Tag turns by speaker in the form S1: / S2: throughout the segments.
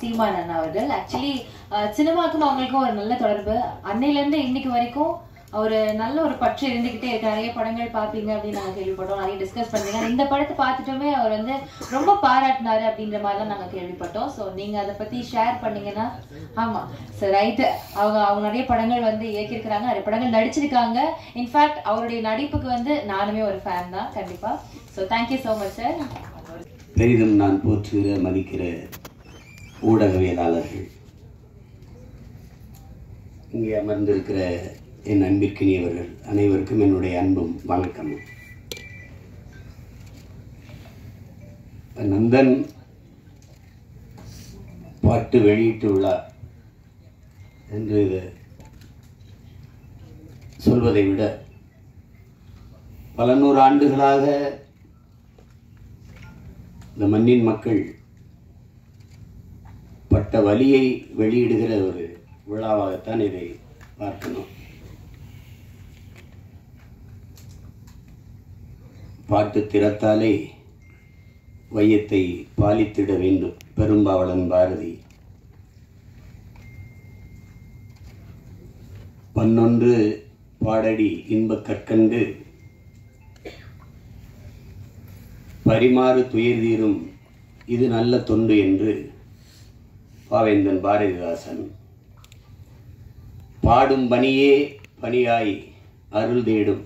S1: சீமான் அண்ணா அவர்கள். ஆக்சுவலி சினிமாக்கும் அவங்களுக்கும் ஒரு நல்ல தொடர்பு. அன்னையில இருந்து இன்னைக்கு வரைக்கும் ஒரு நல்ல ஒரு பற்று இருந்துகிட்டே இருக்கு. நிறைய படங்கள் பாப்பீங்க அப்படின்னு நாங்க கேள்விப்பட்டோம், நிறைய டிஸ்கஸ் பண்ணீங்க. இந்த படத்தை பார்த்துட்டுமே அவர் வந்து ரொம்ப பாராட்டினாரு அப்படின்ற மாதிரிலாம் நாங்க கேள்விப்பட்டோம். ஸோ நீங்க அதை பத்தி ஷேர் பண்ணீங்கன்னா. ஆமா சார், ரைட்டு. அவங்க நிறைய படங்கள் வந்து இயக்கியிருக்கிறாங்க, நிறைய படங்கள் நடிச்சிருக்காங்க. இன்ஃபேக்ட் அவருடைய நடிப்புக்கு வந்து நானுமே ஒரு ஃபேன் தான் கண்டிப்பா. So thank you so much sir.
S2: பெரிதும் நான் போற்றுகிற மதிக்கிற ஊடகவியலாளர்கள், இங்கே அமர்ந்திருக்கிற என் அன்பிற்கினியவர்கள் அனைவருக்கும் என்னுடைய அன்பும் வணக்கமும். நந்தன் பாட்டு வெளியிட்டுள்ளார் என்று சொல்வதை விட பல நூறு ஆண்டுகளாக இந்த மண்ணின் மக்கள் பட்ட வலியை வெளியிடுகிற ஒரு விழாவாகத்தான் இதை பார்க்கணும். பாட்டு திறத்தாலே வையத்தை பாலித்திட வேண்டும் பெரும்பாவளன் பாரதி. பன்னொன்று பாடடி இன்பக் கற்கண்டு பரிமாறு துயர் தீரும் இது நல்ல தொண்டு என்று பாவேந்தன் பாரதிதாசன். பாடும் பணியே பணியாய் அருள் தேடும்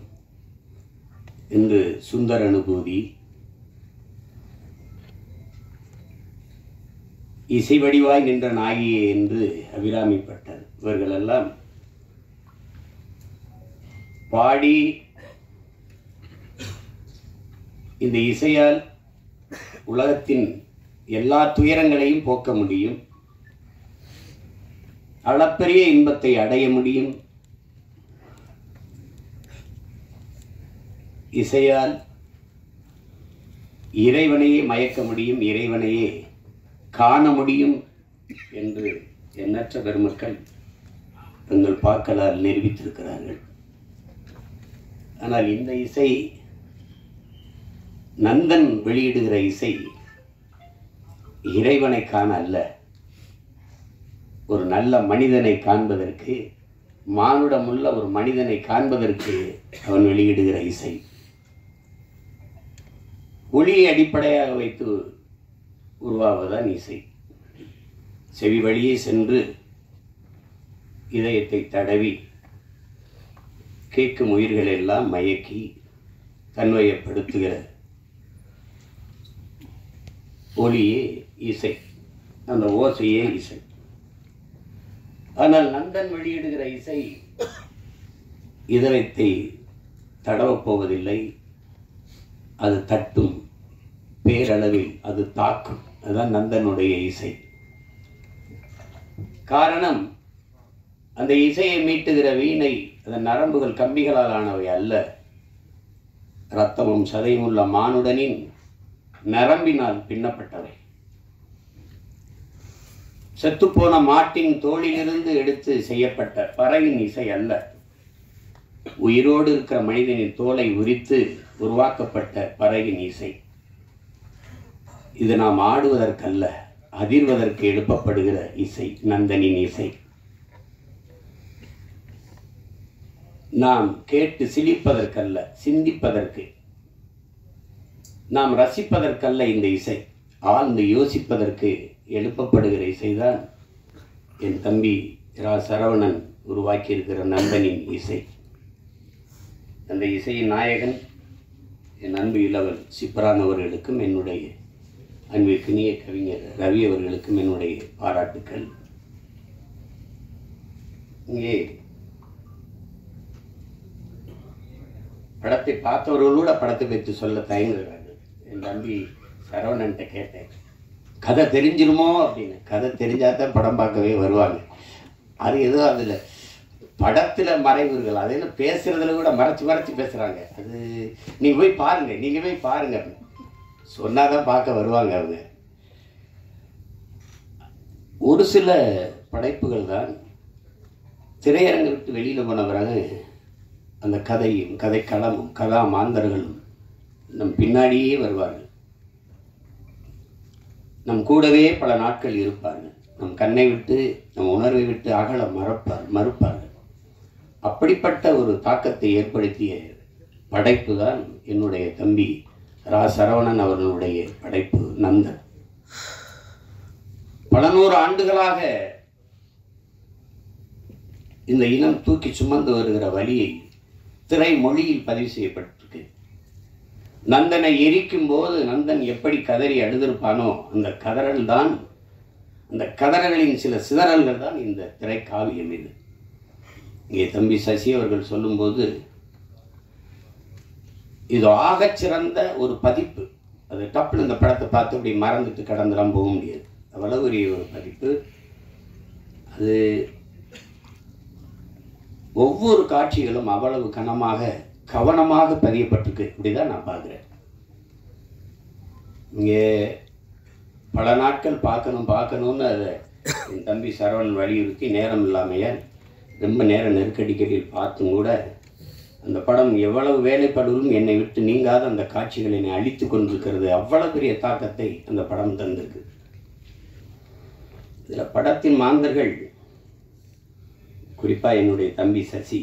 S2: என்று சுந்தர அனுபூதி. இசை வடிவாய் நின்ற நாகியே என்று அபிராமிப்பட்டர். இவர்களெல்லாம் பாடி இந்த இசையால் உலகத்தின் எல்லா துயரங்களையும் போக்க முடியும், அளப்பரிய இன்பத்தை அடைய முடியும். இசையால் இறைவனையே மயக்க முடியும், இறைவனையே காண முடியும் என்று எண்ணற்ற பெருமக்கள் தங்கள் பாக்களால் நிரூபித்திருக்கிறார்கள். ஆனால் இந்த இசை, நந்தன் வெளியிடுகிற இசை இறைவனை காண அல்ல, ஒரு நல்ல மனிதனை காண்பதற்கு, மானுடமுள்ள ஒரு மனிதனை காண்பதற்கு அவன் வெளியிடுகிற இசை. ஒளியை அடிப்படையாக வைத்து உருவாவதுதான் இசை. செவி வழியே சென்று இதயத்தை தடவி கேட்கும் உயிர்கள் எல்லாம் மயக்கி தன்வயப்படுத்துகிற ஒளியே இசை, அந்த ஓசையே இசை. ஆனால் நந்தன் வெளியிடுகிற இசை இதயத்தை தடவப் போவதில்லை, அது தட்டும், பேரளவில் அது தாக்கும். அதுதான் நந்தனுடைய இசை. காரணம், அந்த இசையை மீட்டுகிற வீணை அதன் நரம்புகள் கம்பிகளால் ஆனவை அல்ல, இரத்தமும் சதையும் உள்ள மானுடனின் நரம்பினால் பின்னப்பட்டவை. செத்துப்போன மாட்டின் தோளிலிருந்து எடுத்து செய்யப்பட்ட பறையின் இசை அல்ல, உயிரோடு இருக்கிற மனிதனின் தோலை உரித்து உருவாக்கப்பட்ட பறையின் இசை. இது நாம் ஆடுவதற்கல்ல, அதிர்வதற்கு எழுப்பப்படுகிற இசை நந்தனின் இசை. நாம் கேட்டு சிலிப்பதற்கல்ல, சிந்திப்பதற்கு, நாம் ரசிப்பதற்கல்ல இந்த இசை, ஆழ்ந்து யோசிப்பதற்கு எழுப்பப்படுகிற இசைதான் என் தம்பி ரா சரவணன் உருவாக்கியிருக்கிற நந்தனின் இசை. அந்த இசையின் நாயகன் என் அன்பு இளவல் சிப்ரான் அவர்களுக்கும், என்னுடைய அன்பிற்கினிய கவிஞர் ரவி அவர்களுக்கும் என்னுடைய பாராட்டுக்கள். இங்கே படத்தை பார்த்தவர்களோட படத்தை பற்றி சொல்ல தயங்குகிறார்கள். என் தம்பி சரவணன்ட்ட கேட்டேன், கதை தெரிஞ்சிருமோ அப்படின்னு. கதை தெரிஞ்சாதான் படம் பார்க்கவே வருவாங்க. அது ஏதோ அதில் படத்தில் மறைவுகள், அதில் பேசுறதுல கூட மறைச்சு பேசுகிறாங்க. அது நீங்கள் போய் பாருங்கள், நீங்கள் போய் பாருங்கள், சொன்னாதான் பார்க்க வருவாங்க அவங்க. ஒரு சில படைப்புகள் தான் திரையரங்கை விட்டு வெளியில் போன பிறகு அந்த கதையும் கதைக்களமும் கதா மாந்தர்களும் நம் பின்னாடியே வருவார்கள், நம் கூடவே பல நாட்கள் இருப்பார்கள். நம் கண்ணை விட்டு நம் உணர்வை விட்டு அகல மறுப்பார்கள். அப்படிப்பட்ட ஒரு தாக்கத்தை ஏற்படுத்திய படைப்பு தான் என்னுடைய தம்பி ரா சரவணன் அவர்களுடைய படைப்பு நந்தன். பல நூறு ஆண்டுகளாக இந்த இனம் தூக்கி சுமந்து வருகிற வழியை திரை மொழியில் பதிவு செய்யப்பட்டிருக்கு. நந்தனை எரிக்கும் போது நந்தன் எப்படி கதறி அழுதிருப்பானோ அந்த கதறல் தான், அந்த கதறலின் சில சிதறல்கள் தான் இந்த திரைக்காவியம். இது இங்கே தம்பி சசி அவர்கள் சொல்லும்போது இது ஆகச் சிறந்த ஒரு பதிப்பு. அது டப்புன்னு இந்த படத்தை பார்த்து அப்படி மறந்துட்டு கடந்துலாம் போக முடியாது. அவ்வளவு பெரிய ஒரு பதிப்பு. அது ஒவ்வொரு காட்சிகளும் அவ்வளவு கவனமாக பதியப்பட்டிருக்கு. இப்படிதான் நான் பார்க்குறேன். இங்கே பல நாட்கள் பார்க்கணும்னு அதை என் தம்பி சரவணன் வலியுறுத்தி நேரம் இல்லாமையா ரொம்ப நேரம் நெருக்கடிக்கடியில் பார்த்தும் கூட அந்த படம் எவ்வளவு வேலைப்படுவதும் என்னை விட்டு நீங்காத அந்த காட்சிகள் என்னை அழித்து கொண்டிருக்கிறது. அவ்வளவு பெரிய தாக்கத்தை அந்த படம் தந்திருக்கு. இதில் படத்தின் மாந்தர்கள் குறிப்பாக என்னுடைய தம்பி சசி,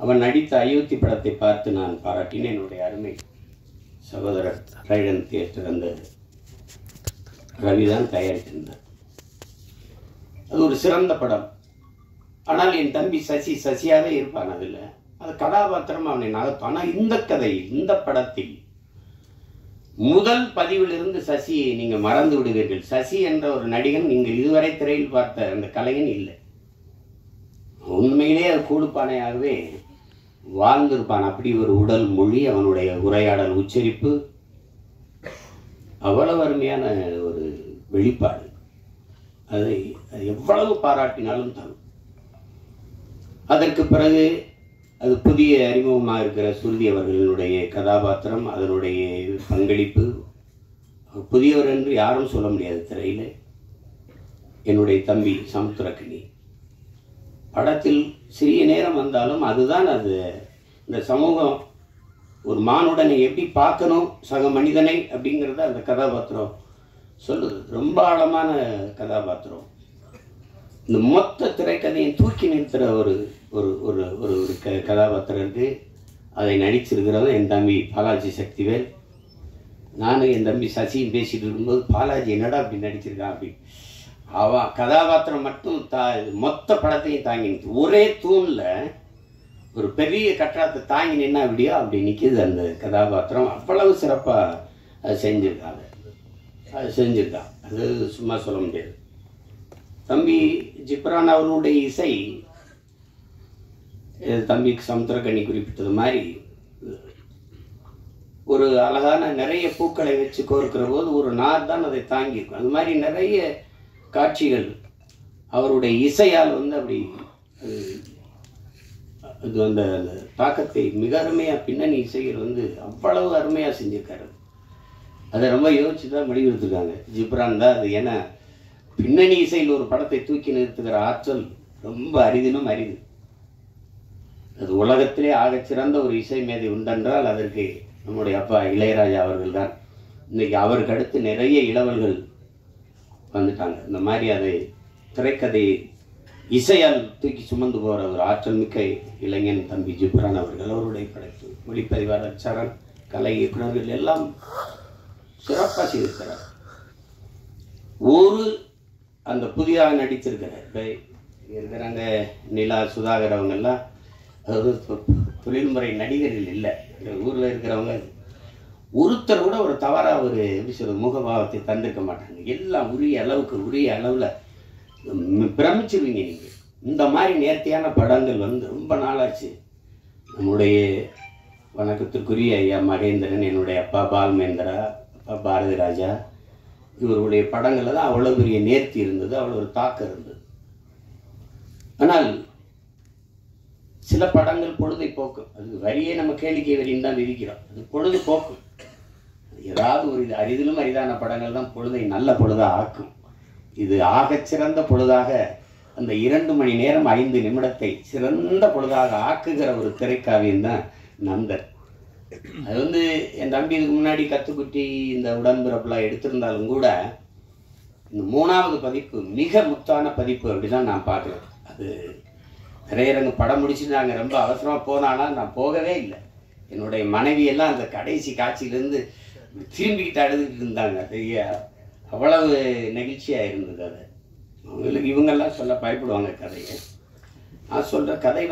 S2: அவன் நடித்த அயோத்தி படத்தை பார்த்து நான் பாராட்டினேன். என்னுடைய அருமை சகோதரர் ரைடன் தியேட்டர் அந்த ரவிதான் தயாரித்திருந்தார். அது ஒரு சிறந்த படம். ஆனால் என் தம்பி சசியாகவே இருப்பான். அதில் அது கதாபாத்திரம் அவனை நகர்த்தும். ஆனால் இந்த கதையில், இந்த படத்தில் முதல் பதிவிலிருந்து சசியை நீங்கள் மறந்து விடுவீர்கள். சசி என்ற ஒரு நடிகன் நீங்கள் இதுவரை திரையில் பார்த்த அந்த கலைஞன் இல்லை. உண்மையிலே அது கூடுப்பானையாகவே வாழ்ந்திருப்பான். அப்படி ஒரு உடல் மொழி, அவனுடைய உரையாடல் உச்சரிப்பு அவ்வளவு அருமையான ஒரு வெளிப்பாடு. அதை எவ்வளவு பாராட்டினாலும் தரும். அதற்கு பிறகு அது புதிய அறிமுகமாக இருக்கிற சுருதி அவர்களுடைய கதாபாத்திரம், அதனுடைய பங்களிப்பு, புதியவர் என்று யாரும் சொல்ல முடியாது திரையில். என்னுடைய தம்பி சமுத்திரக்கனி படத்தில் சிறிய நேரம் வந்தாலும் அதுதான் அது இந்த சமூகம் ஒரு மானுடனை எப்படி பார்க்கணும், சக மனிதனை அப்படிங்கிறத அந்த கதாபாத்திரம் சொல்லுது. ரொம்ப ஆழமான கதாபாத்திரம். இந்த மொத்த திரைக்கதையை தூக்கி நிறுத்துகிற ஒரு ஒரு ஒரு ஒரு கதாபாத்திரம் இருக்குது. அதை நடிச்சிருக்கிறவன் என் தம்பி பாலாஜி சக்திவேல். நானும் என் தம்பி சசியும் பேசிகிட்டு இருக்கும்போது பாலாஜி என்னடா அப்படி நடிச்சிருக்கான் அப்படி. அவன் கதாபாத்திரம் மட்டும் மொத்த படத்தையும் தாங்கி நிற்குது. ஒரே தூணில் ஒரு பெரிய கட்டடத்தை தாங்கி நின்னா அப்படியோ அப்படி நிற்கிது அந்த கதாபாத்திரம். அவ்வளவு சிறப்பாக அது செஞ்சுருக்காங்க. அது சும்மா சொல்ல முடியாது. தம்பி ஜிப்ரான் அவர்களுடைய இசை, தம்பி சமுத்திரக்கனி குறிப்பிட்டது மாதிரி ஒரு அழகான நிறைய பூக்களை வச்சு கோர்க்கிற போது ஒரு நார் தான் அதை தாங்கியிருக்கும். அது மாதிரி நிறைய காட்சிகள் அவருடைய இசையால் அப்படி அது அந்த தாக்கத்தை மிக அருமையாக பின்னணி இசைகள் அவ்வளவு அருமையாக செஞ்சுருக்காரு. அதை ரொம்ப யோசிச்சு தான் முடிவெடுத்துருக்காங்க. ஜிப்ரான் தான் அது. ஏன்னா பின்னணி இசையில் ஒரு படத்தை தூக்கி நிறுத்துகிற ஆற்றல் ரொம்ப அரிதினும் அரிது. அது உலகத்திலே ஆகச்சிறந்த ஒரு இசை மேதை உண்டென்றால் அதற்கு நம்முடைய அப்பா இளையராஜா அவர்கள் தான். இன்னைக்கு அவருக்கு அடுத்து நிறைய இளவல்கள் வந்துட்டாங்க. இந்த மாதிரி அதை திரைக்கதை இசையால் தூக்கி சுமந்து போகிற ஒரு ஆற்றல் மிக்க இளைஞன் தம்பி ஜிப்ரான் அவர்கள். அவருடைய படைப்பு, ஒளிப்பதிவாளர் சரண், கலை இயக்குநர்கள் எல்லாம் சிறப்பாக செய்திருக்கிறார். ஒரு அந்த புதிதாக இருக்கிறாங்க நிலா சுதாகர் அவங்கெல்லாம் அதாவது தொழில்முறை நடிகர்கள் இல்லை. ஊரில் இருக்கிறவங்க ஒருத்தர் கூட ஒரு தவறாக ஒரு எப்படி சொல்றது முகபாவத்தை தந்திருக்க மாட்டாங்க. எல்லாம் உரிய அளவில் பிரமிச்சிருவீங்க நீங்கள். இந்த மாதிரி நேர்த்தியான படங்கள் ரொம்ப நாளாச்சு. நம்முடைய வணக்கத்திற்குரிய ஐயா மகேந்திரன், என்னுடைய அப்பா பால்மேந்திரா, அப்பா பாரதி ராஜா, இவருடைய படங்களில் தான் அவ்வளோ பெரிய நேர்த்தி இருந்தது, அவ்வளோ ஒரு தாக்கம் இருந்தது. ஆனால் சில படங்கள் பொழுதை போக்கும். அது வரியே நம்ம கேளிக்கை வரின்னு தான் விதிக்கிறோம். அது பொழுது போக்கும். ஏதாவது ஒரு அரிதிலும் அரிதான படங்கள் தான் பொழுதை நல்ல பொழுதாக ஆக்கும். இது ஆகச்சிறந்த பொழுதாக அந்த 2 மணி நேரம் 5 நிமிடத்தை சிறந்த பொழுதாக ஆக்குகிற ஒரு திரைக்காவியம் தான் நந்தன். அது என் தம்பி இதுக்கு முன்னாடி கத்துக்குட்டி இந்த உடன்பிறப்புலாம் எடுத்திருந்தாலும் கூட இந்த 3வது பதிப்பு மிக முத்தான பதிப்பு அப்படிதான் நான் பார்க்குறேன். அது திரையரங்கு படம் முடிச்சுட்டு நாங்கள் ரொம்ப அவசரமாக போனாலும் நான் போகவே இல்லை. என்னுடைய மனைவியெல்லாம் அந்த கடைசி காட்சியிலேருந்து திரும்பிக்கிட்டு அழுதுகிட்டு இருந்தாங்க. அவ்வளவு நெகிழ்ச்சியாக இருந்தது. அது அவங்களுக்கு இவங்கெல்லாம் சொல்ல பயப்படுவாங்க கதையை. நான் சொல்கிற கதை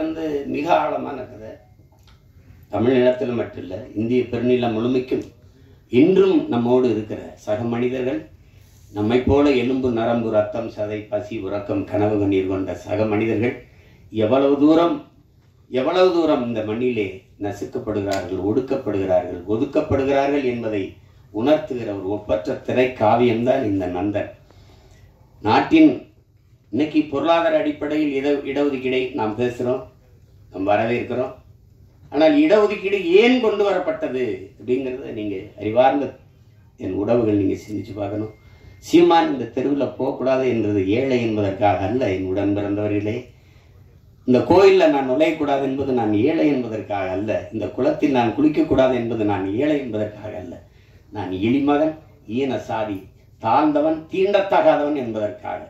S2: மிக ஆழமான கதை. தமிழ் நிலத்தில் மட்டும் இல்லை, இந்திய பெருநிலம் முழுமைக்கும் இன்றும் நம்மோடு இருக்கிற சக மனிதர்கள், நம்மை போல எலும்பு நரம்பு ரத்தம் சதை பசி உறக்கம் கனவு கண்ணீர் கொண்ட சக மனிதர்கள் எவ்வளவு தூரம் இந்த மண்ணிலே நசுக்கப்படுகிறார்கள், ஒடுக்கப்படுகிறார்கள், ஒதுக்கப்படுகிறார்கள் என்பதை உணர்த்துகிற ஒரு ஒப்பற்ற திரை காவியம்தான் இந்த நந்தன். நாட்டின் இன்னைக்கு பொருளாதார அடிப்படையில் இடஒதுக்கீடை நாம் பேசுகிறோம், நாம் வரவேற்கிறோம். ஆனால் இடஒதுக்கீடு ஏன் கொண்டு வரப்பட்டது அப்படிங்கிறத நீங்கள் அறிவார்ந்த என் உறவுகள் நீங்கள் சிந்திச்சு பார்க்கணும். சீமான் இந்த தெருவில் போகக்கூடாது என்றது ஏழை என்பதற்காக அல்ல. என் உடன் பிறந்தவர்களே, இந்த கோயிலில் நான் நுழையக்கூடாது என்பது நான் ஏழை என்பதற்காக அல்ல. இந்த குளத்தில் நான் குளிக்கக்கூடாது என்பது நான் ஏழை என்பதற்காக அல்ல. நான் எளிமகன், ஈன சாதி, தாழ்ந்தவன், தீண்டத்தகாதவன் என்பதற்காக.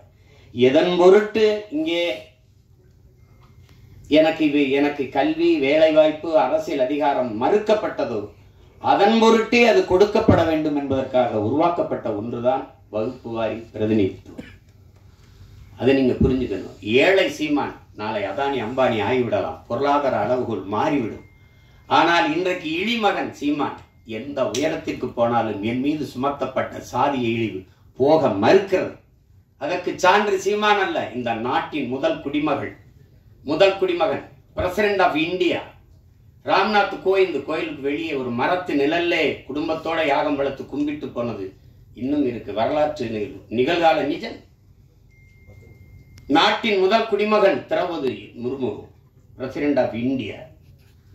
S2: எதன் பொருட்டு இங்கே எனக்கு கல்வி, வேலைவாய்ப்பு, அரசியல் அதிகாரம் மறுக்கப்பட்டதோ அதன் பொருட்டே அது கொடுக்கப்பட வேண்டும் என்பதற்காக உருவாக்கப்பட்ட ஒன்றுதான் வகுப்பு வாரி பிரதிநிதித்துவம். அதை நீங்க புரிஞ்சுக்கணும். ஏழை சீமான் நாளை அதானி அம்பானி ஆகிவிடலாம், பொருளாதார அளவுகோல் மாறிவிடும். ஆனால் இன்றைக்கு இழிமகன் சீமான் எந்த உயரத்திற்கு போனாலும் என் மீது சுமத்தப்பட்ட சாதிய இழிவு போக மறுக்கிறது. அதற்கு சான்று சீமான் அல்ல, இந்த நாட்டின் முதல் குடிமகன் president of India Ramnath Kovind கோயிலுக்கு வெளியே ஒரு மரத்து நிழல்லே குடும்பத்தோட யாகம் வளர்த்து கும்பிட்டு போனது இன்னும் இருக்கு. வரலாற்று நிகழ்கால நிஜம். நாட்டின் முதல் குடிமகன் Droupadi Murmu president of India,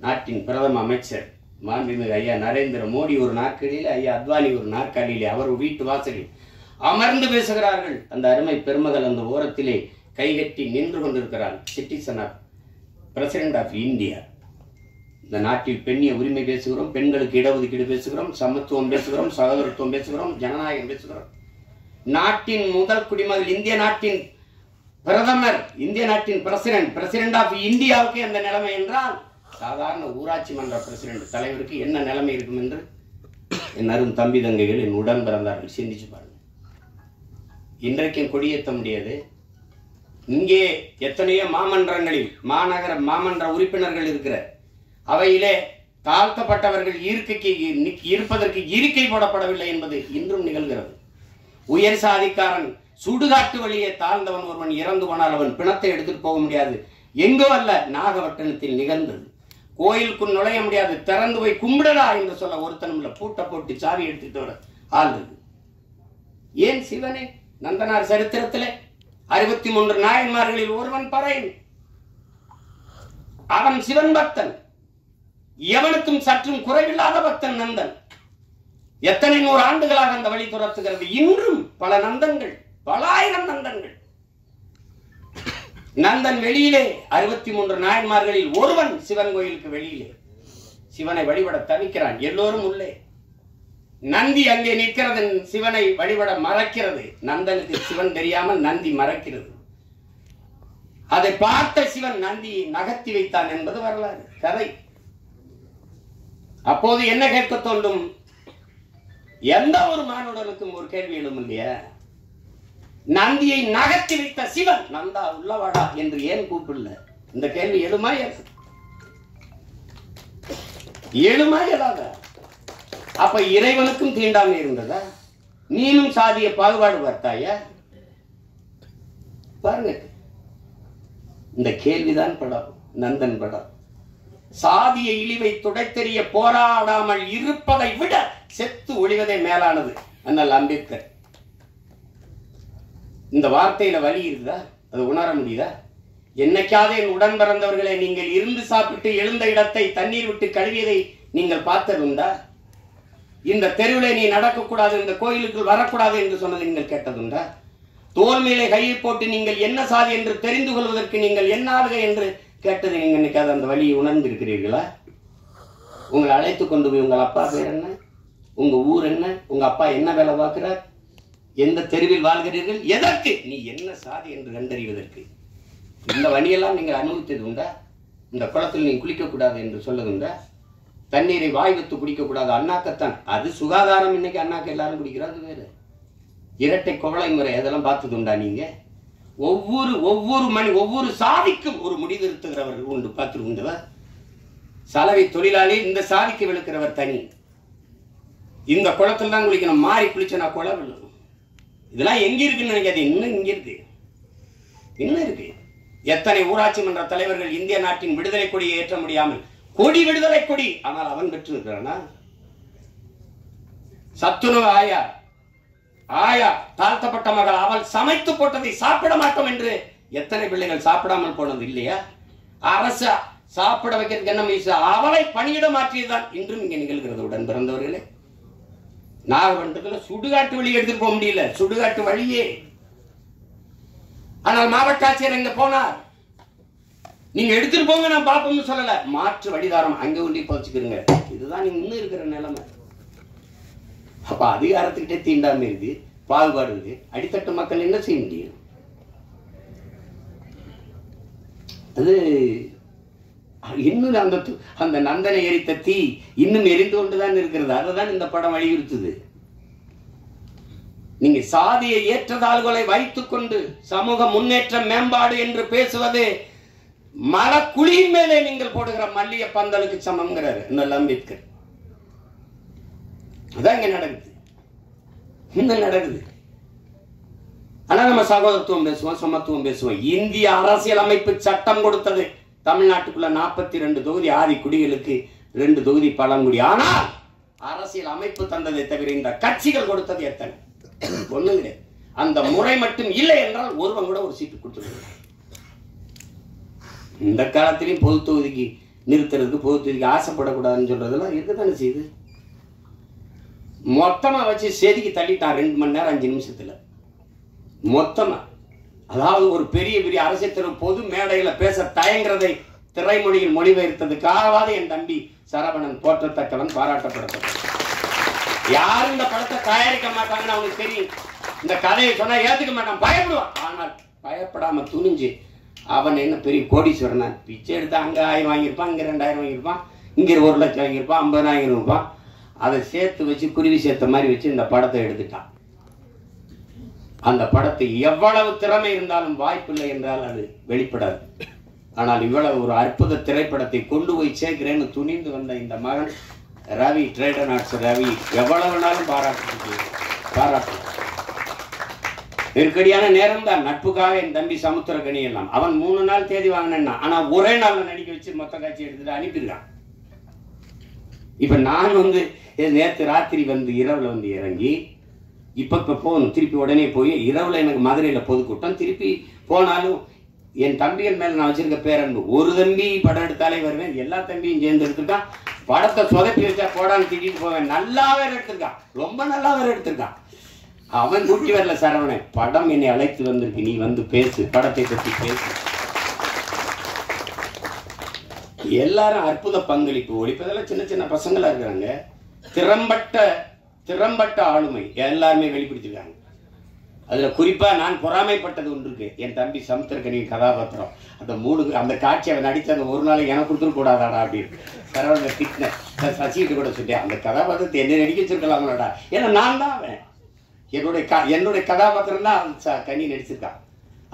S2: நாட்டின் பிரதம அமைச்சர் மாண்புமிகு ஐயா நரேந்திர மோடி ஒரு நாற்காலியில், ஐயா அத்வானி ஒரு நாற்காலியிலே அவர் வீட்டு வாசலில் அமர்ந்து பேசுகிறார்கள். அந்த அருமை பெருமகள் அந்த ஓரத்திலே கைகட்டி நின்று கொண்டிருக்கிறார். Citizen of president of India. இந்த நாட்டில் பெண்ணிய உரிமை பேசுகிறோம், பெண்களுக்கு இடஒதுக்கீடு பேசுகிறோம், சமத்துவம் பேசுகிறோம், சகோதரத்துவம் பேசுகிறோம், ஜனநாயகம் பேசுகிறோம். நாட்டின் முதல் குடிமகள், இந்திய நாட்டின் பிரதமர், இந்திய நாட்டின் பிரசிடென்ட் ஆஃப் இந்தியாவுக்கு அந்த நிலைமை என்றால் சாதாரண ஊராட்சி மன்ற பிரசிடென்ட் தலைவருக்கு என்ன நிலைமை இருக்கும் என்று என் அரும் தம்பி தங்கைகள், என் உடன் பிறந்தார்கள் சிந்திச்சு பாருங்க. இன்றைக்கும் கொடியேற்ற முடியாது. இங்கே எத்தனையோ மாமன்றங்களில் மாநகர மாமன்ற உறுப்பினர்கள் இருக்கிற அவையிலே தாழ்த்தப்பட்டவர்கள் இருப்பதற்கு இருக்கை போடப்படவில்லை என்பது இன்றும் நிகழ்கிறது. உயர் சாதிக்காரன் சுடுகாட்டு வழியே தாழ்ந்தவன் ஒருவன் இறந்து போனால் அவன் பிணத்தை எடுத்துட்டு போக முடியாது. எங்கோ அல்ல, நாகப்பட்டினத்தில் நிகழ்ந்தது. கோயிலுக்குள் நுழைய முடியாது, திறந்து போய் கும்பிடடா என்று சொல்ல ஒருத்தனும் இல்ல, பூட்டை போட்டு சாவி எடுத்துட்டு வர ஆள் இருக்கு. ஏன் சிவனே நந்தனார் சரித்திரத்திலே 63 நாயன்மார்களில் ஒருவன் பறையன். அவன் சிவன் பக்தன், எவனுக்கும் சற்றும் குறைவில்லாத பக்தன் நந்தன். எத்தனை 100 ஆண்டுகளாக அந்த வழி துரத்துகிறது. இன்றும் பல நந்தன்கள், பல ஆயிரம் நந்தன்கள். நந்தன் வெளியிலே 63 நாயன்மார்களில் ஒருவன் சிவன் கோயிலுக்கு வெளியிலே சிவனை வழிபட தவிக்கிறான். எல்லோரும் உள்ளே. நந்தி அங்கே நிற்கிறது, சிவனை வழிபட மறைக்கிறது. நந்தனுக்கு சிவன் தெரியாமல் நந்தி மறைக்கிறது. அதை பார்த்த சிவன் நந்தியை நகர்த்தி வைத்தான் என்பது வரலாறு கதை. அப்போது என்ன கேட்க தோன்றும்? எந்த ஒரு மானுடனுக்கும் ஒரு கேள்வி எழும் இல்லையா? நந்தியை நகர்த்தி வைத்த சிவன் நந்தா உள்ளவாடா என்று ஏன் கூப்பிடல? இந்த கேள்வி எழுமா எழாத? அப்ப இறைவனுக்கும் தீண்டாமை இருந்ததா? நீனும் சாதிய பாகுபாடு பார்த்தாயா? பாருங்க, இந்த கேள்விதான் படம், நந்தன் படம். சாதிய இழிவை துடைத்தெறிய போராடாமல் இருப்பதை விட செத்து ஒழிவதே மேலானது அண்ணல் அம்பேத்கர். இந்த வார்த்தையில வலி இருக்குதா? அது உணர முடியுதா? என்னைக்காவது என் உடன் பிறந்தவர்களை நீங்கள் இருந்து சாப்பிட்டு எழுந்த இடத்தை தண்ணீர் விட்டு கழுவியதை நீங்கள் பார்த்ததுண்டா? இந்த தெருவில் நீ நடக்கக்கூடாது, இந்த கோயிலுக்கு வரக்கூடாது என்று சொன்னதை நீங்கள் கேட்டதுண்டா? தோல் மேலே கையை போட்டு நீங்கள் என்ன சாதி என்று தெரிந்து கொள்வதற்கு நீங்கள் என்ன ஆளுக என்று கேட்டதை நீங்க இன்னைக்காவது அந்த வழியை உணர்ந்து இருக்கிறீர்களா? உங்களை அழைத்து கொண்டு போய் உங்கள் அப்பா பேர் என்ன, உங்க ஊர் என்ன, உங்க அப்பா என்ன வேலை பார்க்கிறார், எந்த தெருவில் வாழ்கிறீர்கள், எதற்கு, நீ என்ன சாதி என்று கண்டறிவதற்கு. இந்த வழியெல்லாம் நீங்கள் அனுபவித்தது உண்டா? இந்த குளத்தில் நீ குளிக்கக்கூடாது என்று சொல்லதுண்டா? தண்ணீரை வாய் வைத்து குடிக்கக்கூடாது, அண்ணாக்கத்தான். அது சுகாதாரம். இன்னைக்கு அண்ணாக்க எல்லாரும் குடிக்கிறாது வேறு. இரட்டை குவளை முறை அதெல்லாம் பார்த்தது உண்டா நீங்க? ஒவ்வொரு சாதிக்கும் ஒரு முடிவெடுத்துகிறவர்கள் உண்டு, பார்த்துருந்தவா? சலவை தொழிலாளி இந்த சாதிக்கு விழுக்கிறவர் தனி. இந்த குளத்தில் தான் குளிக்கணும், மாறி குளிச்சனா குளம் விழும். இதெல்லாம் எங்க இருக்குன்னு நினைக்காது. இன்னும் இங்க இருக்கு, இன்னும் இருக்கு. எத்தனை ஊராட்சி மன்ற தலைவர்கள் இந்திய நாட்டின் விடுதலை கொடியை ஏற்ற முடியாமல், கொடி விடுதலை கொடி, ஆனால் அவன் பெற்று இருக்கிறானா? சத்துணவு ஆயா தாழ்த்தப்பட்ட மகள், அவள் சமைத்து போட்டதை சாப்பிட மாட்டோம் என்று எத்தனை பிள்ளைகள் சாப்பிடாமல் போனது இல்லையா? அரசு சாப்பிட வைக்கிறதுக்கு என்ன முயற்சி? அவளை பணியிட மாற்றியதுதான் இன்றும் இங்கே நிகழ்கிறது. உடன் பிறந்தவர்களே, நாகப்பட்டினத்தில் சுடுகாட்டு வழி எடுத்துட்டு போக முடியல, சுடுகாட்டு வழியே. ஆனால் மாவட்ட ஆட்சியர் எங்க போனார்? நீங்க எடுத்துட்டு போங்க, நான் பாப்போம்னு சொல்லல. மாற்று வழிதாரம் அங்க ஒண்டி போச்சுக்கிறீங்க. இதுதான் நீங்க இன்னும் இருக்கிற நிலைமை. அப்ப அதிகாரத்துக்கிட்டே தீண்டாம இருக்கு, பாகுபாடு இருக்கு. அடித்தட்டு மக்கள் என்ன செய்ய முடியும்? அது இன்னும் அந்த நந்தனை எரித்த தீ இன்னும் எரிந்து கொண்டுதான் இருக்கிறது. அதுதான் இந்த படம் வலியுறுத்துது. நீங்க சாதியை ஏற்றதாள்களை வைத்துக் கொண்டு சமூக முன்னேற்றம் மேம்பாடு என்று பேசுவது மலக்குழியின் மேலே நீங்கள் போடுகிற மல்லிய பந்தலுக்கு சமம்ங்கிறாரு இந்த அம்பேத்கர். அதான் இங்க நடக்குது, இன்னும் நடக்குது. ஆனா நம்ம சகோதரத்துவம் பேசுவோம், சமத்துவம் பேசுவோம். இந்திய அரசியல் அமைப்பு சட்டம் கொடுத்தது தமிழ்நாட்டுக்குள்ள 42 தொகுதி ஆதி குடிகளுக்கு, 2 தொகுதி பழங்குடி. ஆனால் அரசியல் அமைப்பு தந்ததை தவிர இந்த கட்சிகள் கொடுத்தது எத்தனை? ஒண்ணு கிடையாது. அந்த முறை மட்டும் இல்லை என்றால் ஒருவன் கூட ஒரு சீட்டு கொடுத்துருக்க. இந்த காலத்திலையும் பொது தொகுதிக்கு நிறுத்துறதுக்கு, பொது தொகுதிக்கு ஆசைப்படக்கூடாதுன்னு சொல்றதெல்லாம் இருக்கத்தானே செய்யுது. மொத்தமா வச்சு செதுக்கி தள்ளிட்டான் 2 மணி நேரம் 5 நிமிஷத்துல. மொத்தமா, அதாவது ஒரு பெரிய அரசியல் பொது மேடையில பேச தயங்குறதை திரைமொழியில் மொழிபெயர்த்ததுக்காகவாது என் தம்பி சரவணன் போற்றத்தக்கவன், பாராட்டப்படத்தக்கவன். யாரும் இந்த படத்தை தயாரிக்க மாட்டாங்கன்னு அவனுக்கு தெரியும். இந்த கதையை சொன்னா ஏத்துக்க மாட்டான், பயப்படுவான். ஆனால் பயப்படாம துணிஞ்சு அவன் என்ன பெரிய கோடீஸ்வரனா, பிச்சை எடுத்து அங்க 1000 வாங்கியிருப்பான், இங்க 2000 வாங்கியிருப்பான், இங்க 1 லட்சம் வாங்கியிருப்பான், 50,000 இருப்பான். அதை சேர்த்து வச்சு குருவி சேர்த்த மாதிரி வச்சு இந்த படத்தை எடுத்துட்டான். அந்த படத்தை எவ்வளவு திறமை இருந்தாலும் வாய்ப்பில்லை என்றால் அது வெளிப்படாது. ஆனால் இவ்வளவு ஒரு அற்புத திரைப்படத்தை கொண்டு போய் சேர்க்கிறேன்னு துணிந்து வந்த இந்த மகன் ரவி, ட்ரேடர் ஆர்ட்ஸ் ரவி, எவ்வளவு நாளும் பாராட்டு. நெருக்கடியான நேரம் தான். நட்புக்காக என் தம்பி சமுத்திரக்கனி எல்லாம் அவன் 3 நாள் தேதி வாங்கினா, ஆனா ஒரே நாள்ல நடிக்க வச்சு மொத்த காட்சி எடுத்துட்டு அனுப்பியிருக்கான். இப்ப நான் நேற்று ராத்திரி இரவுல இறங்கி இப்ப போகணும், திருப்பி உடனே போய் இரவுல எனக்கு மதுரையில பொதுக்கூட்டம், திருப்பி போனாலும் என் தம்பிகள் மேல நான் வச்சிருக்க பேரன்பு. ஒரு தம்பி படம் எடுத்தாலே வருவேன், எல்லா தம்பியும் சேர்ந்து எடுத்துருக்கான். படத்தை சொதப்பி வச்சா போடான்னு திட்டிட்டு போவேன். நல்லா வேற எடுத்திருக்கான், ரொம்ப நல்லா வேற எடுத்திருக்கான். அவன் கூட்டி வரல சரவணன், படம் என்னை அழைத்து வந்திருக்கு, நீ பேசு, படத்தை பற்றி பேசு. எல்லாரும் அற்புத பங்களிப்பு. ஒழிப்பதெல்லாம் சின்ன சின்ன பசங்களா இருக்கிறாங்க. திறம்பட்ட ஆளுமை எல்லாருமே வெளிப்படுத்திருக்காங்க. அதுல குறிப்பா நான் பொறாமைப்பட்டது ஒன்று இருக்கு. என் தம்பி சமுத்திரக்கனி கதாபாத்திரம், அந்த காட்சி அவன் நடிச்ச அந்த ஒரு நாளைக்கு எனக்கு கொடுத்துட கூடாதாடா அப்படின்னு சரவண திட்டின. சசிகிட்டு கூட சொல்லிட்டேன், அந்த கதாபாத்திரத்தை என்ன நடிக்க வச்சிருக்கலாம்லடா. ஏன்னா நான் தான் அவன், என்னுடைய கதாபாத்திரம் தான் கனி நடிச்சிருக்கான்,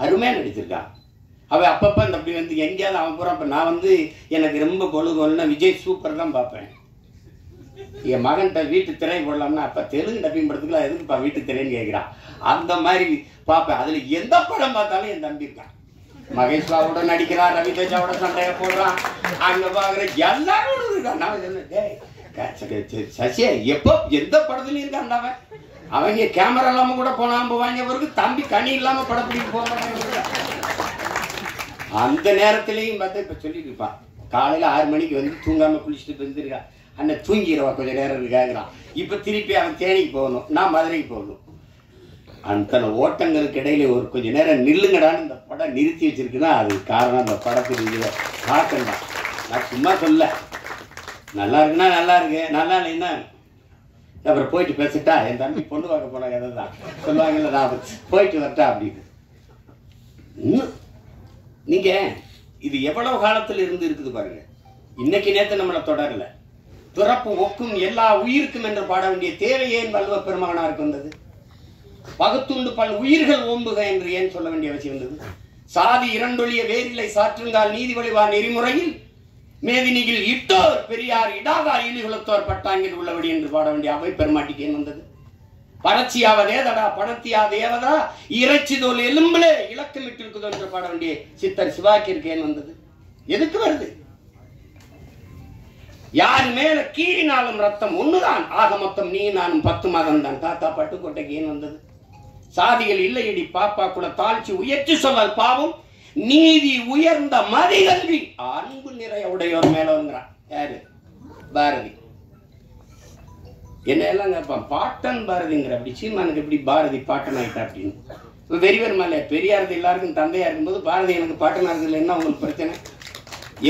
S2: அருமையா நடிச்சிருக்கான். அவன் அப்பப்ப அப்படி எங்கேயாவது அவன் போறான். அப்ப நான் எனக்கு ரொம்ப பொழுதுன்னா விஜய் சூப்பர் தான் பார்ப்பேன். என் மகன்கிட்ட வீட்டு திரை போடலாம்னா, அப்ப தெலுங்கு டப்பிங் படத்துக்குலாம் எதுக்குப்பா வீட்டு திரைன்னு கேட்கிறான். அந்த மாதிரி பார்ப்பேன். அதுல எந்த படம் பார்த்தாலும் என் தம்பி இருக்கான். மகேஷ் பாபுட நடிக்கிறான், ரவி தேஜாவோட சண்டைய போடுறான், அங்க பாக்குற எல்லாரோட இருக்கான். நான் சொன்னேன், சசியா எப்போ எந்த படத்துலயும் இருக்கான். அவங்க கேமரா இல்லாம கூட போவாங்க. பிறகு தம்பி கனி இல்லாம படத்துக்கு போக மாட்டாங்க. அந்த நேரத்திலையும் பார்த்தா இப்ப சொல்லிட்டு இருப்பான், காலையில 6 மணிக்கு தூங்காம குளிச்சுட்டு வந்துருக்கான். அண்ணன் தூங்கிடுவா கொஞ்ச நேரம் இருக்காங்கிறான். இப்ப திருப்பி அவன் தேனிக்கு போகணும், நான் மதுரைக்கு போகணும். அத்தனை ஓட்டங்களுக்கு இடையில ஒரு கொஞ்ச நேரம் நில்லுங்கடான்னு இந்த படம் நிறுத்தி வச்சிருக்குன்னா அது காரணம் அந்த படத்துக்கு தாக்கம் தான். நான் சும்மா சொல்ல, நல்லா இருக்குன்னா நல்லா இருக்கு, நல்லா இல்லைன்னா அப்புறம் போயிட்டு பேசிட்டா, என் தம்பி பொண்ணு பார்க்க போன கதை தான் சொல்லுவாங்கல்ல, நான் போயிட்டு வரட்டா அப்படின்னு. நீங்க இது எவ்வளவு காலத்துல இருந்து இருக்குது பாருங்க. இன்னைக்கு நேற்று நம்மளை தொடரல. பிறப்பு ஒக்கும் எல்லா உயிருக்கும் என்று பாட வேண்டிய தேவை ஏன் வள்ளுவ பெருமகனாருக்கு வந்தது? பகுத்துண்டு பல் உயிர்கள் ஓம்புக என்று ஏன் சொல்ல வேண்டிய அவசியம் வந்தது? சாதி இரண்டொழிய வேரிலை சாற்றுங்கால் நீதி வழிவா நெறிமுறையில் மேதினியில் இட்டோர் பெரியார் இடாதா ஈழிகுலத்தோர் பட்டாங்கில் உள்ளபடி என்று பாட வேண்டிய அவை பெருமாட்டிக்கு ஏன் வந்தது? பறச்சியாவதேதடா பணத்தியாதேவதா இறைச்சி தோல் எலும்பிலே இலக்கமிட்டு இருக்குதோ என்று பாட வேண்டிய சித்தர் சிவாக்கிற்கு ஏன் வந்தது? எதுக்கு வருது? யார் மேல கீழினாலும் ரத்தம் ஒண்ணுதான். ஆக மொத்தம் நீ நானும் 10 மாதம் தான். தாத்தா பட்டுக்கோட்டைக்கு ஏன் வந்தது? சாதிகள் இல்லையடி பாப்பா கூட தாழ்ச்சி உயர்ச்சி சொல்லல் பாவம் நீதி உயர்ந்த மதிகல்வி அன்பு நிறைய உடையோர் மேலங்கிறான். யாரு? பாரதி. என்ன எல்லாம் கேட்பான், பாட்டன் பாரதிங்கிற. அப்படி சீமானுக்கு எப்படி பாரதி பாட்டன் ஆயிட்டா அப்படின்னு. இப்போ வெறிவர் மேலே பெரியாரது எல்லாருக்கும் தந்தையா இருக்கும்போது பாரதி எனக்கு பாட்டனா இருக்குல்ல, என்ன உங்களுக்கு பிரச்சனை?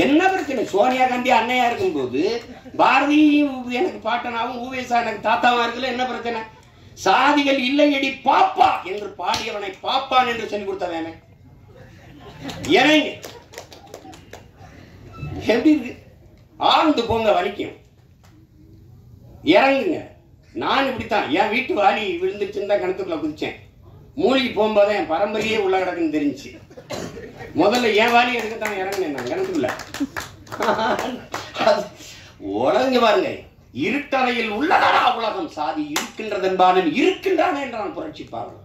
S2: என்ன பிரச்சனை? சோனியா காந்தி அன்னையா இருக்கும்போது பாரதி எனக்கு பாட்டனாவும் ஊவேசா எனக்கு தாத்தாவும் இருக்குல்ல, என்ன பிரச்சனை? சாதிகள் இல்லையடி பாப்பா என்று பாடியவனை பாப்பான் என்று சொல்லி கொடுத்தவனே இறங்க. எப்படி இருக்கு? ஆழ்ந்து போங்க, வலிக்கும், இறங்குங்க. நான் இப்படித்தான் என் வீட்டு வாலி விழுந்துச்சுன்னு தான் கிணத்துக்குள்ள குதிச்சேன். மூழ்கி போகும்போது என் பரம்பரையே உள்ள கிடக்குன்னு தெரிஞ்சு முதல்ல என் வாலி எடுக்கத்தான் இறங்கினேன் நான் கிணத்துக்குள்ள. உலக பாருங்க, இருட்டறையில் உள்ளதா உலகம் சாதி இருக்கின்றதென்பானன் இருக்கின்றான் என்றான் புரட்சி பாவலன்.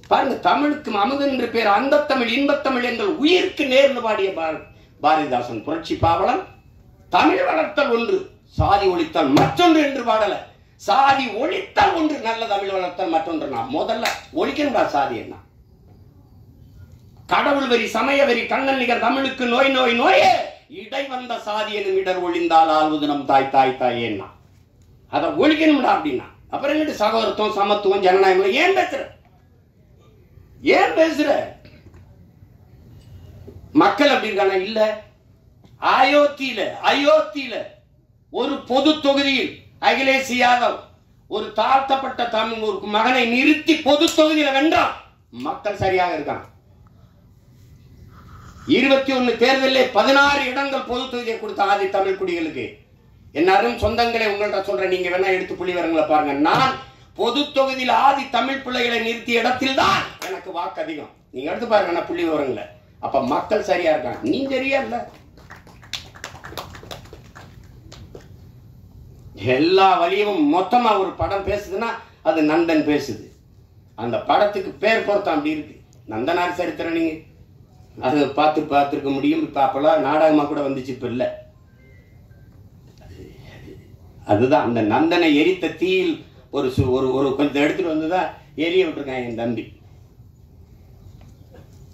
S2: பாருங்க, தமிழுக்கு அமுது என்று பேர் அந்த தமிழ் இன்பத்தமிழ் எங்கள் உயிருக்கு நேர்ந்து பாடிய பாரதிதாசன் புரட்சி பாவலன். தமிழ் வளர்த்தல் ஒன்று, சாதி ஒழித்தல் மற்றொன்று என்று பாடல. சாதி ஒழித்தல் ஒன்று, நல்ல தமிழ் வளர்த்தல் மற்றொன்று. நான் முதல்ல ஒழிக்கணும்டா சாதி. என்ன கடவுள் வெறி சமய வெறி கண்ணன் நிகர் தமிழுக்கு நோய் நோய் நோயே இடை வந்த சாதி எனும் இடர் ஒழிந்தால் ஆள்வது நம் தாய் தாய் தாயேன்னா அதை ஒழிக்கணும்டா அப்படின்னா. அப்புறம் எங்கிட்ட சகோதரத்துவம் சமத்துவம் ஜனநாயகம் ஏன் பேசுற? ஏன் பேசுற? மக்கள் அப்படி இருக்கான இல்ல. அயோத்தியில ஒரு பொது தொகுதியில் அகிலேஷ் யாதவ் ஒரு தாழ்த்தப்பட்ட தமிழ் ஒரு மகனை நிறுத்தி பொது தொகுதியில் வென்றான். மக்கள் சரியாக இருக்கான். 21 தேர்தலில் 16 இடங்கள் பொது தொகுதியை கொடுத்த ஆதி தமிழ் குடிகளுக்கு. எல்லாரும் சொந்தங்களே உங்கள்கிட்ட சொல்றேன், நீங்க வேணா எடுத்து புள்ளி வரங்களை பாருங்க. நான் பொது தொகுதியில் ஆதி தமிழ் பிள்ளைகளை நிறுத்திய இடத்தில் தான் எனக்கு வாக்கு அதிகம். நீங்க எடுத்து பாருங்க புள்ளி விவரங்களை. அப்ப மக்கள் சரியா இருக்காங்க, நீ சரியா இல்ல. எல்லா வலியும் மொத்தமா ஒரு படம் பேசுதுன்னா அது நந்தன் பேசுது. அந்த படத்துக்கு பேர் பொருத்தம் அப்படி இருக்கு. நந்தனார் சரித்திரம் நீங்க அது பார்த்துருக்க முடியும். இப்ப அப்பெல்லாம் நாடகமா கூட வந்துச்சு, இப்ப இல்ல. அதுதான் அந்த நந்தனை எரித்த தீயில் ஒரு ஒரு கொஞ்சம் எடுத்துட்டு வந்துதான் எரிய விட்டுருக்கான் என் தம்பி.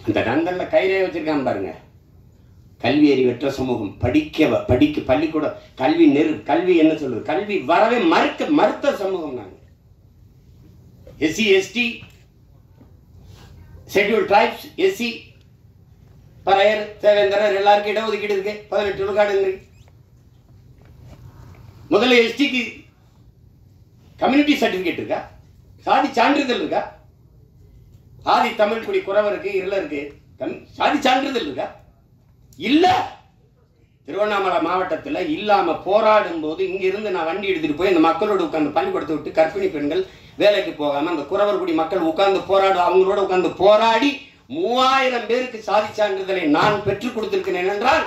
S2: அந்த நந்தன்ல கையிலே வச்சிருக்கான் பாருங்க. கல்வி அறிவற்ற சமூகம் படிக்க பள்ளிக்கூடம் கல்வி என்ன சொல்றது? கல்வி வரவே மறுத்த சமூகம் நாங்க. SC ST schedule tribes SC Paraiyar Devendrar எல்லாருக்கும் இடஒதுக்கீடு இருக்கு. 18 விழுக்காடு. முதல்ல எஸ்டிக்கு கம்யூனிட்டி சர்டிபிகேட் இருக்கா? சாதி சான்றிதழ் இருக்கா? ஆதி தமிழ் குடி குறவருக்கு இருளருக்கு சாதி சான்றிதழ் இருக்கா? இல்ல. திருவண்ணாமலை மாவட்டத்தில் இல்லாம போராடும் போது இங்க இருந்து நான் வண்டி எடுத்துட்டு போய் இந்த மக்களோட உட்கார்ந்து பள்ளிக்கூடத்தை விட்டு கர்ப்பிணி பெண்கள் வேலைக்கு போகாம அந்த குறவர் குடி மக்கள் உட்கார்ந்து அவங்களோட உட்கார்ந்து போராடி 3000 பேருக்கு சாதி சான்றிதழை நான் பெற்றுக் கொடுத்திருக்கிறேன் என்றால்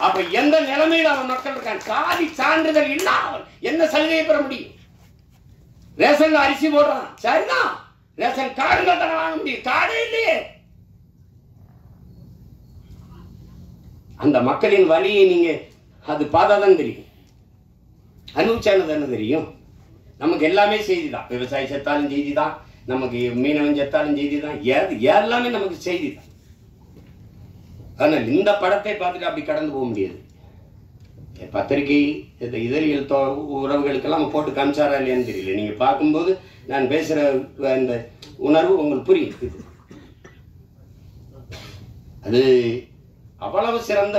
S2: அப்ப எந்த நிலைமையில் அவன் மக்கள் இருக்கான்? சாதி சான்றிதழ் இல்லாமல் என்ன சலுகையை பெற முடியும்? ரேஷன்ல அரிசி போடுறான், சரிதான். ரேஷன் கார்டுல தானே வாங்க முடியும், கார்டே இல்லையே. அந்த மக்களின் வலியை நீங்க அது பார்த்தாதான் தெரியும். அனுபவிச்சானது தானே தெரியும். நமக்கு எல்லாமே செய்தி தான். விவசாயி செத்தாலும் செய்தி தான், நமக்கு மீனவன் செத்தாலும் செய்தி தான், எல்லாமே நமக்கு செய்தி தான். ஆனால் இந்த படத்தை பார்த்துட்டு அப்படி கடந்து போக முடியாது. பத்திரிகை இதழியல் உறவுகளுக்கெல்லாம் போட்டு காமிச்சாரா இல்லையான்னு தெரியல. நீங்க பார்க்கும்போது நான் பேசுற இந்த உணர்வு உங்களுக்கு புரியும். அது அவ்வளவு சிறந்த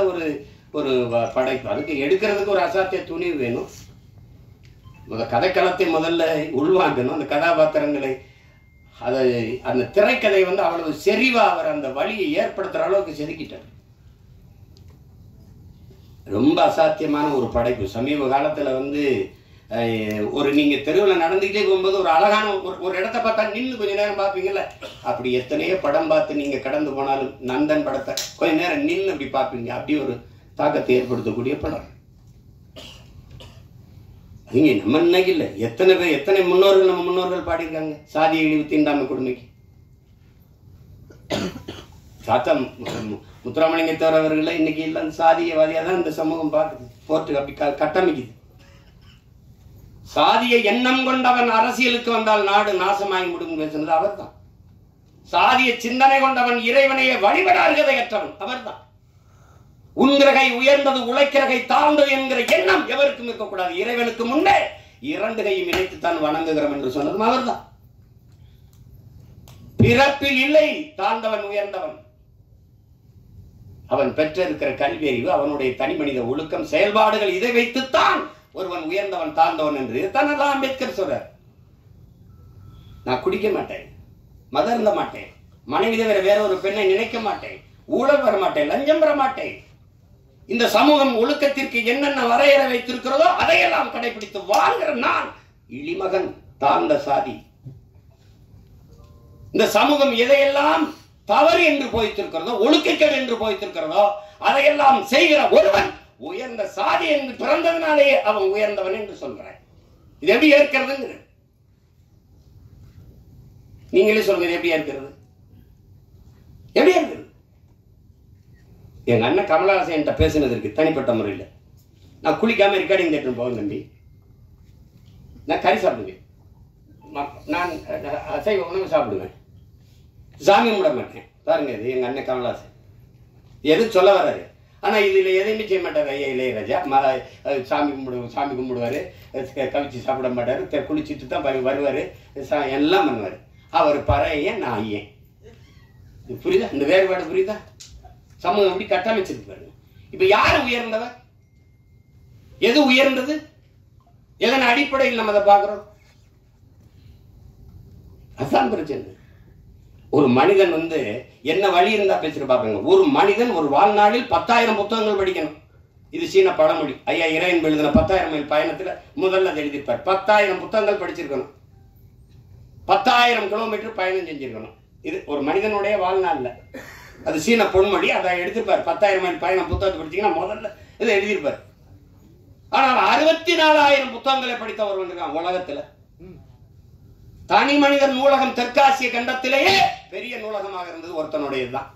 S2: ஒரு படைப்பு. அதுக்கு எடுக்கிறதுக்கு ஒரு அசாத்திய துணிவு வேணும். கதைக்களத்தை முதல்ல உள்வாங்கணும். அந்த கதாபாத்திரங்களை அதை அந்த திரைக்கதை வந்து அவ்வளவு செறிவா அவர் அந்த வழியை ஏற்படுத்துற அளவுக்கு செதுக்கிட்டார். ரொம்ப அசாத்தியமான ஒரு படைப்பு. சமீப காலத்துல வந்து ஒரு நீங்க தெருவில் நடந்துக்கிட்டே போகும்போது ஒரு அழகான ஒரு இடத்த பார்த்தா நின்று கொஞ்ச நேரம் பார்ப்பீங்கல்ல, அப்படி எத்தனையோ படம் பார்த்து நீங்க கடந்து போனாலும் நந்தன் படத்தை கொஞ்ச நேரம் நின்று அப்படி பார்ப்பீங்க. அப்படி ஒரு தாக்கத்தை ஏற்படுத்தக்கூடிய படம். இங்க நம்ம இன்னைக்கு இல்லை, எத்தனை பேர் எத்தனை முன்னோர்கள் நம்ம முன்னோர்கள் பாடியிருக்காங்க சாதிய இழிவு தீண்டாமை கொடுமைக்கு. சாத்தா முத்துராமலிங்கத்தவர் அவர்கள் இன்னைக்கு இல்லை, அந்த சாதியவாதியாக தான் இந்த சமூகம் பார்க்குது, போட்டு அப்படி கட்டமைக்குது. சாதிய எண்ணம் கொண்டவன் அரசியலுக்கு வந்தால் நாடு நாசமாகி முடியும் பேசுனது அவர் தான். சாதிய சிந்தனை கொண்டவன் இறைவனையே வழிபட அருகதையற்றவன் அவர் தான். உன்கிரகை உயர்ந்தது உழைக்கிறகை தாழ்ந்தது என்கிற எண்ணம் எவருக்கும் இருக்கக்கூடாது. இறைவனுக்கு முன்னே இரண்டு கையும் இணைத்து தான் வணங்குகிறோம் என்று சொன்னதும் அவர் தான். பிறப்பில் இல்லை தாழ்ந்தவன் உயர்ந்தவன். அவன் பெற்றிருக்கிற கல்வி அறிவு, அவனுடைய தனி மனித ஒழுக்கம், செயல்பாடுகள், இதை வைத்துத்தான் ஒருவன் உயர்ந்தவன் தாழ்ந்தவன் என்று தன்னெல்லாம் அம்பேத்கர் சொல்றார். நான் குடிக்க மாட்டேன், மதம் இருந்த மாட்டேன், மனைவி தவிர வேற ஒரு பெண்ணை நினைக்க மாட்டேன், ஊழல் வர மாட்டேன், லஞ்சம் பெற மாட்டேன். இந்த சமூகம் ஒழுக்கத்திற்கு என்னென்ன வரையறை வைத்திருக்கிறதோ அதையெல்லாம் கடைபிடித்து வாழ்கிற நான் இழிமகன், தாழ்ந்த சாதி. இந்த சமூகம் எதையெல்லாம் தவறு என்று போய்த்திருக்கிறதோ, ஒழுக்கக்கேடு என்று போய்த்திருக்கிறதோ அதையெல்லாம் செய்கிற ஒருவன் உயர்ந்த சாதி என்று பிறந்ததுனாலேயே அவன் உயர்ந்தவன் என்று சொல்றான். இது எப்படி ஏற்கிறது? நீங்களே சொல்றது எப்படி ஏற்கிறது? எப்படி ஏற்கிறது? எங்க அண்ணன் கமலஹாசன் என்கிட்ட பேசினதற்கு தனிப்பட்ட முறையில் நான் குளிக்காம ரெக்கார்டிங் தேட்டர் போவேன் தம்பி, நான் கறி சாப்பிடுவேன், நான் அசைவ உணவு சாப்பிடுவேன், சாமி கும்பிட மாட்டேன். பாருங்க, இது எங்க அண்ணன் கமலஹாசன் எது சொல்ல வர்றாரு. ஆனா இதுல எதையுமே செய்ய மாட்டார். ஐயா இளையராஜா சாமி கும்பிடுவாரு, கவிச்சு சாப்பிட மாட்டாரு, குளிச்சுட்டு தான் வருவாரு, எல்லாம் பண்ணுவாரு. அவர் பறையன், நான் ஐயன். புரியுதா? இந்த வேறுபாடு புரியுதா? சமூகம் எப்படி கட்டமைச்சிருக்கு பாருங்க. இப்ப யாரு உயர்ந்தவர்? எது உயர்ந்தது? எதன் அடிப்படையில் நம்ம அதை பார்க்கிறோம்? அதுதான் பிரச்சனை. ஒரு மனிதன் வந்து என்ன வழி இருந்தா பேசிட்டு பாப்பாங்க. ஒரு மனிதன் ஒரு வாழ்நாளில் 10,000 புத்தகங்கள் படிக்கணும். இது சீன பழமொழி. ஐயா இறையன் எழுதின 10,000 மைல் பயணத்துல முதல்ல எழுதியிருப்பார். 10,000 புத்தகங்கள் படிச்சிருக்கணும், 10,000 கிலோமீட்டர் பயணம் செஞ்சிருக்கணும். இது ஒரு மனிதனுடைய வாழ்நாள்ல. அது சீன பொன்மொழி. அதை எடுத்திருப்பார். 10,000 மைல் பயணம் புத்தகத்தை படிச்சீங்கன்னா முதல்ல இதை எழுதியிருப்பார். ஆனால் 64,000 புத்தகங்களை படித்த ஒருவன் இருக்கான் உலகத்துல. தனி மனிதன் நூலகம் தெற்காசிய கண்டத்திலேயே பெரிய நூலகமாக இருந்தது ஒருத்தனுடையதுதான்.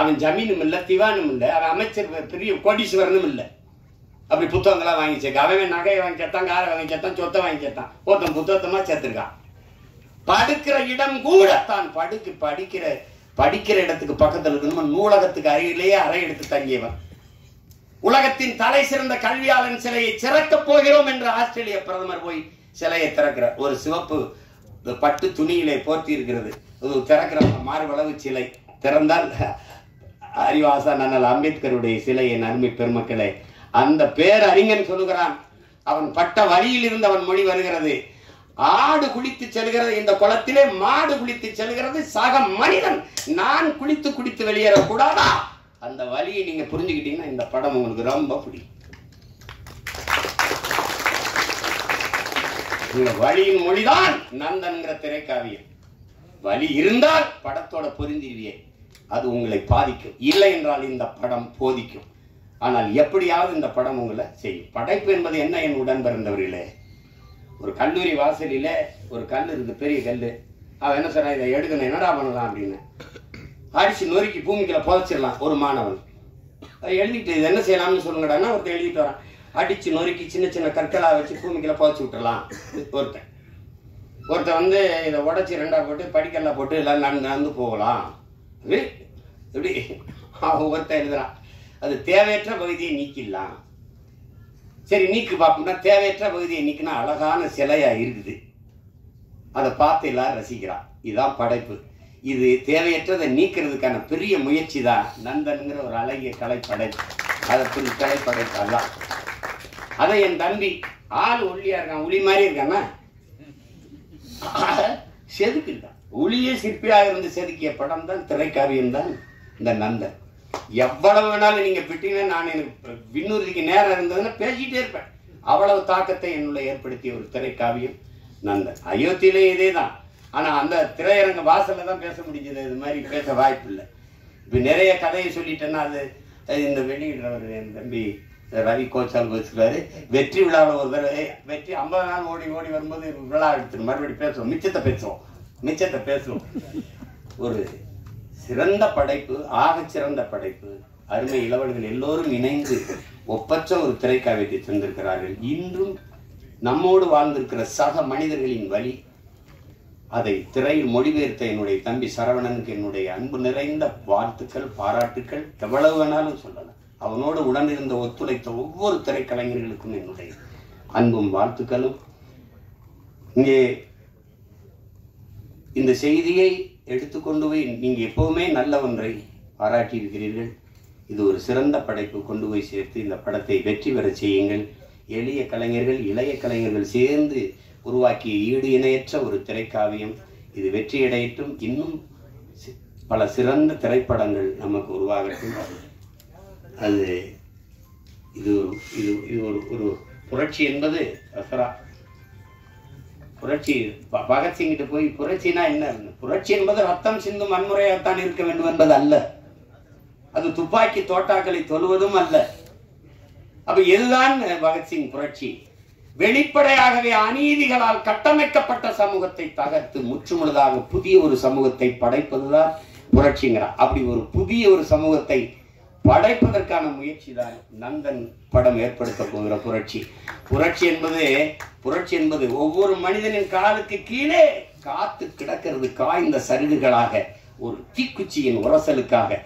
S2: அவன் ஜமீனும் இல்லை, திவானும் இல்லை, அவன் அமைச்சர் பெரிய கோடீஸ்வரனும் இல்லை. அப்படி புத்தகங்களா வாங்கி சேர்க்க. அவன் நகையை வாங்கி சேர்த்தான், காரை வாங்கி சேர்த்தான், சொத்தை வாங்கி சேர்த்தான். ஒருத்தன் புத்தகத்தமா சேர்த்திருக்கான். படுக்கிற இடம் கூட தான் படிக்கிற இடத்துக்கு பக்கத்தில் இருக்கணும். நூலகத்துக்கு அருகிலேயே அறை எடுத்து தங்கியவன். உலகத்தின் தலை சிறந்த கல்வியாளன் சிலையை திறக்கப் போகிறோம் என்று ஆஸ்திரேலிய பிரதமர் போய் சிலையை திறக்கிறார். ஒரு சிவப்பு பட்டு துணியிலே போர்த்தி இருக்கிறது. திறக்கிற மார்பளவு சிலை திறந்தால் அறிவாசன் அண்ணல் அம்பேத்கருடைய சிலையின் அருமை பெருமக்களே, அந்த பேரறிஞன் சொல்லுகிறான், அவன் பட்ட வழியில் இருந்து அவன் மொழி வருகிறது. ஆடு குளித்து செல்கிறது இந்த குளத்திலே, மாடு குளித்து செல்கிறது சக மனிதன். நான் குளித்து வெளியேறக்கூடாதா? அந்த வழியை நீங்க புரிஞ்சுக்கிட்டீங்கன்னா இந்த படம் உங்களுக்கு ரொம்ப பிடிக்கும். இந்த வழியின் மொழிதான் நந்தன்கிற திரைக்காவியம். வழி இருந்தால் படத்தோட பொருந்திடுவியே, அது உங்களை பாதிக்கும். இல்லை என்றால் இந்த படம் போதிக்கும். ஆனால் எப்படியாவது இந்த படம் உங்களை செய்யும். படைப்பு என்பது என்ன? என் உடன் பிறந்தவர்களே, ஒரு கல்லூரி வாசலில் ஒரு கல் இருக்குது, பெரிய கல். அவன் என்ன சொல்றான், இதை எடுக்கணும், என்னடா பண்ணலாம் அப்படின்னு. அடிச்சு நொறுக்கி பூமிக்குள்ள புதைச்சிடலாம். ஒரு மாணவன் எழுதிட்டு இது என்ன செய்யலாம்னு சொல்லுங்கடான்னா ஒருத்தர் எழுதிட்டு வரான். அடிச்சு நொறுக்கி சின்ன சின்ன கற்களா வச்சு பூமிக்குள்ள புதைச்சி விட்டுறலாம். ஒருத்தன் வந்து இதை உடச்சி ரெண்டா போட்டு படிக்கல்லாம் போட்டு எல்லாம் நடந்து போகலாம். இப்படி ஒருத்தன் எழுதுறான், அது தேவையற்ற பகுதியை நீக்கிடலாம். சரி நீக்கு பார்ப்போம்னா, தேவையற்ற பகுதியை நீக்கினா அழகான சிலையா இருக்குது, அதை பார்த்து எல்லாரும் ரசிக்கிறான். இதுதான் படைப்பு. இது தேவையற்றதை நீக்கிறதுக்கான பெரிய முயற்சி தான் நந்தன்கிற ஒரு அழகிய கலைப்படைப்பு. அதை கலைப்படைப்பு அல்ல. அதை என் தம்பி ஆள் ஒல்லியா இருக்கான், உளி மாதிரி இருக்கானா? செதுக்கு இருக்கான். ஒளியே சிற்பியாக இருந்து செதுக்கிய படம் தான் திரைக்காவியம் தான் இந்த நந்தன். எவ்வளவு வேணாலும் நீங்க விட்டீங்கன்னா நான் எனக்கு விண்ணூர்திக்கு நேரம் இருந்ததுன்னா பேசிட்டே இருப்பேன். அவ்வளவு தாக்கத்தை என்னுடைய ஏற்படுத்திய ஒரு திரைக்காவியம் நந்தன். அயோத்தியிலே இதே தான். ஆனா அந்த திரையரங்க வாசல்ல தான் பேச முடிஞ்சது, இது மாதிரி பேச வாய்ப்பு இல்லை. இப்ப நிறைய கதையை சொல்லிட்டேன்னா அது இந்த வெளியிடுறவர் என் தம்பி ரவி கோச்சால் வச்சுருக்காரு. வெற்றி விழாவில் ஒரு தடவை வெற்றி 50 நாள் ஓடி ஓடி வரும்போது விழா எடுத்துட்டு மறுபடியும் பேசுவோம், மிச்சத்தை பேசுவோம். ஒரு சிறந்த படைப்பு, ஆக சிறந்த படைப்பு. அருமை இளவல்கள் எல்லோரும் இணைந்து ஒப்பற்ற ஒரு திரைக்காவியத்தை தந்திருக்கிறார்கள். இன்றும் நம்மோடு வாழ்ந்திருக்கிற சக மனிதர்களின் வழி அதை திரையில் மொழிபெயர்த்த என்னுடைய தம்பி சரவணனுக்கு என்னுடைய அன்பு நிறைந்த வாழ்த்துக்கள், பாராட்டுக்கள். எவ்வளவு வேணாலும் சொல்லலாம். அவனோடு உடனிருந்த ஒத்துழைத்த ஒவ்வொரு திரைக்கலைஞர்களுக்கும் என்னுடைய அன்பும் வாழ்த்துக்களும். இங்கே இந்த செய்தியை எடுத்துக்கொண்டு போய் நீங்க எப்பவுமே நல்ல ஒன்றை பாராட்டி இருக்கிறீர்கள். இது ஒரு சிறந்த படைப்பு. கொண்டு போய் சேர்த்து இந்த படத்தை வெற்றி பெற செய்யுங்கள். எளிய கலைஞர்கள், இளைய கலைஞர்கள் சேர்ந்து உருவாக்கிய ஈடு இணையற்ற ஒரு திரைக்காவியம். இது வெற்றியடையட்டும். இன்னும் பல சிறந்த திரைப்படங்கள் நமக்கு உருவாகட்டும். அது இது இது இது ஒரு புரட்சி என்பது தசரா புரட்சி. பகத்சிங்கிட்ட போய் புரட்சினா என்ன? புரட்சி என்பது ரத்தம் சிந்தும் வன்முறையாகத்தான் இருக்க வேண்டும் என்பது அல்ல. அது துப்பாக்கி தோட்டாக்களை தொழுவதும் அல்ல. அப்ப எதுதான் பகத்சிங் புரட்சி? வெளிப்படையாகவே அநீதிகளால் கட்டமைக்கப்பட்ட சமூகத்தை தகர்த்து முற்றுமுழுதாக புதிய ஒரு சமூகத்தை படைப்பதுதான் புரட்சிங்கிறார். அப்படி ஒரு புதிய ஒரு சமூகத்தை படைப்பதற்கான முயற்சி தான் நந்தன் படம் ஏற்படுத்த போகிற புரட்சி. புரட்சி என்பது ஒவ்வொரு மனிதனின் காலுக்கு கீழே காத்து கிடக்கிறது காய்ந்த சருகுகளாக, ஒரு தீக்குச்சியின் உரசலுக்காக.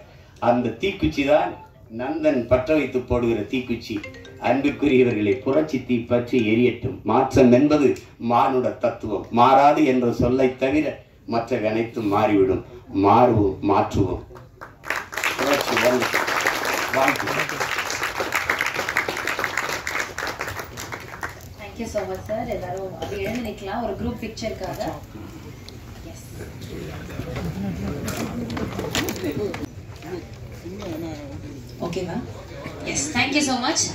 S2: அந்த தீக்குச்சி தான் நந்தன் பற்ற வைத்து போடுகிற தீக்குச்சி. அன்பிற்குரியவர்களை, புரட்சி தீ பற்றி எரியட்டும். மாற்றம் என்பது மானுட தத்துவம். மாறாது என்ற சொல்லை தவிர மற்ற அனைத்தும் மாறிவிடும். மாறுவோம், மாற்றுவோம். புரட்சி
S1: தேங்க்யூ ஸோ மச் சார். எல்லாரும் அப்படி எழுந்து நிற்கலாம் ஒரு குரூப் பிக்சருக்காக. ஓகேவா? Yes, thank you so much.